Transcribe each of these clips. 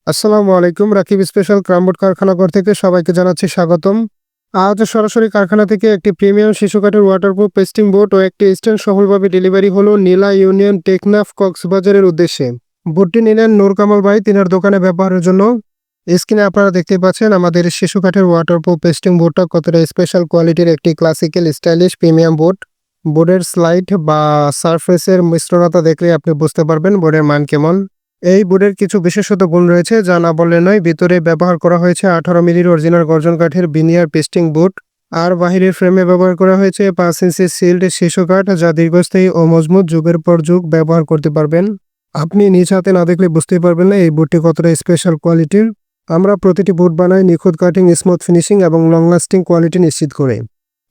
আসসালামু আলাইকুম। রাকিব স্পেশাল ক্রামবোর্ড কারখানাঘর থেকে সবাইকে জানাচ্ছি স্বাগতম। আজ সরাসরি কারখানা থেকে একটি প্রিমিয়াম শিশু কাঠের ওয়াটারপ্রুফ পেস্টিং বোর্ড ও একটি স্ট্যান্ড সফলভাবে ডেলিভারি হলো নীলা ইউনিয়ন টেকনাফ কক্সবাজারের উদ্দেশ্যে। বোর্ডটি নিলেন নূর কামাল ভাই তিনার দোকানে ব্যবহারের জন্য। স্ক্রিনে আপনারা দেখতে পাচ্ছেন আমাদের শিশু কাঠের ওয়াটারপ্রুফ পেস্টিং বোর্ডটা কতটা স্পেশাল কোয়ালিটির একটি ক্লাসিক্যাল স্টাইলিশ প্রিমিয়াম বোর্ড। বোর্ডের স্লাইড বা সারফেসের মিশ্রণতা দেখলে আপনি বুঝতে পারবেন বোর্ডের মান কেমন। এই বোর্ডের কিছু বিশেষত গুণ রয়েছে যা না বললে নয়। ভিতরে ব্যবহার করা হয়েছে 18 মিলির অরিজিনাল গর্জন কাঠের বিনিয়ার পেস্টিং বোর্ড, আর বাহিরের ফ্রেমে ব্যবহার করা হয়েছে 5 ইঞ্চি সিল্ড শিশু কাঠ, যা দীর্ঘস্থায়ী ও মজবুত, যুগের পর যুগ ব্যবহার করতে পারবেন। আপনি নিজ হাতে না দেখলে বুঝতে পারবেন না এই বোর্ডটি কতটা স্পেশাল কোয়ালিটির। আমরা প্রতিটি বোর্ড বানাই নিখুঁত কাটিং, স্মুথ ফিনিশিং এবং লং লাস্টিং কোয়ালিটি নিশ্চিত করে।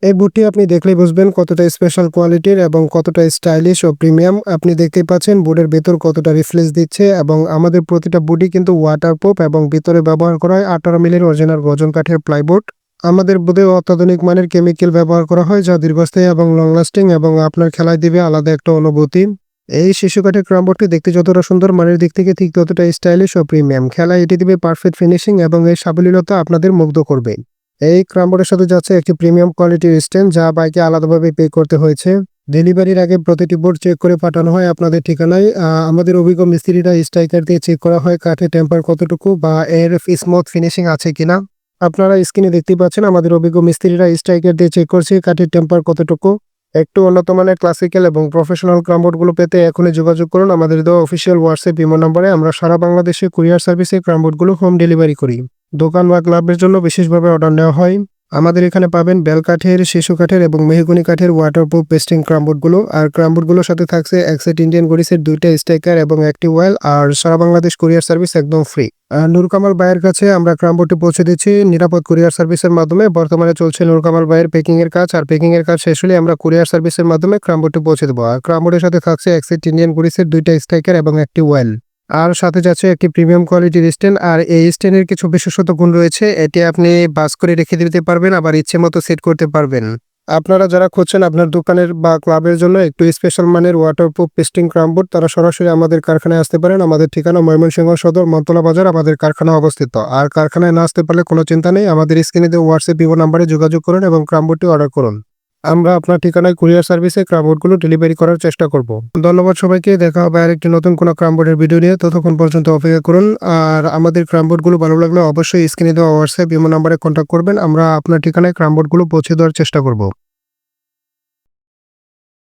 এই বুটটি আপনি দেখলেই বুঝবেন কতটা স্পেশাল কোয়ালিটির এবং কতটা স্টাইলিশ ও প্রিমিয়াম। আপনি দেখতেই পাচ্ছেন বোর্ডের ভেতর কতটা রিফ্লেক্স দিচ্ছে এবং আমাদের প্রতিটা বুটই কিন্তু ওয়াটারপ্রুফ এবং ভিতরে ব্যবহার করা হয় 18 মিলির অরিজিনাল গর্জন কাঠের প্লাইবোর্ড। আমাদের বোর্ডে অত্যাধুনিক মানের কেমিক্যাল ব্যবহার করা হয় যা দীর্ঘস্থায়ী এবং লং লাস্টিং এবং আপনার খেলায় দিবে আলাদা একটা অনুভূতি। এই শিশু কাঠের ক্রামবোর্ডটি দেখতে যতটা সুন্দর, মানের দিক থেকে ঠিক ততটা স্টাইলিশ ও প্রিমিয়াম। খেলায় এটি দিবে পারফেক্ট ফিনিশিং এবং এই সাবলীলতা আপনাদের মুগ্ধ করবে। এই ক্রামবোর্ডের সাথে যাচ্ছে একটি প্রিমিয়াম কোয়ালিটির স্ট্যান্ড, যা বাইকে আলাদাভাবে পে করতে হয়েছে। ডেলিভারির আগে প্রতিটি বোর্ড চেক করে পাঠানো হয় আপনাদের ঠিকানায়। আমাদের অভিজ্ঞ মিস্ত্রিরা স্ট্রাইকার দিয়ে চেক করা হয় কাঠের টেম্পার কতটুকু বা এর স্মুথ ফিনিশিং আছে কিনা। আপনারা স্ক্রিনে দেখতে পাচ্ছেন আমাদের অভিজ্ঞ মিস্ত্রিরা স্ট্রাইকার দিয়ে চেক করছে কাঠের টেম্পার কতটুকু। একটু উন্নত মানের ক্লাসিক্যাল এবং প্রফেশনাল ক্রামবোর্ডগুলো পেতে এখনই যোগাযোগ করুন আমাদের দেওয়া অফিসিয়াল হোয়াটসঅ্যাপ ইমো নম্বরে। আমরা সারা বাংলাদেশে কুরিয়ার সার্ভিসে ক্রামবোর্ডগুলো হোম ডেলিভারি করি। দোকান বা ক্লাবের জন্য বিশেষভাবে অর্ডার নেওয়া হয়। আমাদের এখানে পাবেন বেল কাঠের, শিশু কাঠের এবং মেহগনি কাঠের ওয়াটারপ্রুফ পেস্টিং ক্রামবোর্ডগুলো। আর ক্রামবোর্ডগুলোর সাথে থাকছে এক সেট ইন্ডিয়ান গরিসের 2টা স্টিকার এবং একটি ওয়েল। আর সারা বাংলাদেশ কুরিয়ার সার্ভিস একদম ফ্রি। নূর কামাল ভাইয়ের কাছে আমরা ক্রামবোর্ডটি পৌঁছে দিচ্ছি নিরাপদ কুরিয়ার সার্ভিসের মাধ্যমে। বর্তমানে চলছে নূর কামাল ভাইয়ের পেকিং এর কাজ, আর পেকিং এর কাজ শেষ হলে আমরা কুরিয়ার সার্ভিসের মাধ্যমে ক্রামবোর্ডটি পৌঁছে দেবো। আর ক্রামবোর্ডের সাথে থাকছে এক সেট ইন্ডিয়ান গরিসের 2টা স্টিকার এবং একটি ওয়েল, আর সাথে যাচ্ছে একটি প্রিমিয়াম কোয়ালিটির স্ট্যান্ড। আর এই স্ট্যান্ডের কিছু বিশেষত গুণ রয়েছে। এটি আপনি বাস করে রেখে দিতে পারবেন, আবার ইচ্ছে মতো সেট করতে পারবেন। আপনারা যারা খুঁজছেন আপনার দোকানের বা ক্লাবের জন্য একটু স্পেশাল মানের ওয়াটারপ্রুফ পেস্টিং ক্রামবোর্ড, তারা সরাসরি আমাদের কারখানায় আসতে পারেন। আমাদের ঠিকানা ময়মনসিংহ সদর মতলা বাজার, আমাদের কারখানা অবস্থিত। আর কারখানায় না আসতে পারলে কোনো চিন্তা নেই, আমাদের স্ক্রিনে দেওয়া হোয়াটসঅ্যাপ ইমো নাম্বারে যোগাযোগ করুন এবং ক্রামবোর্ডটি অর্ডার করুন। আমরা আপনার ঠিকানায় কুরিয়ার সার্ভিসে ক্রামবোর্ডগুলো ডেলিভারি করার চেষ্টা করব। ধন্যবাদ সবাইকে। দেখা হবে আরেকটি নতুন কোনো ক্রামবোর্ডের ভিডিও নিয়ে। ততক্ষণ পর্যন্ত অপেক্ষা করুন। আর আমাদের ক্রামবোর্ডগুলো ভালো লাগলে অবশ্যই স্ক্রিনে দেওয়া হোয়াটসঅ্যাপ ইমো নাম্বারে কন্ট্যাক্ট করবেন। আমরা আপনার ঠিকানায় ক্রামবোর্ডগুলো পৌঁছে দেওয়ার চেষ্টা করব।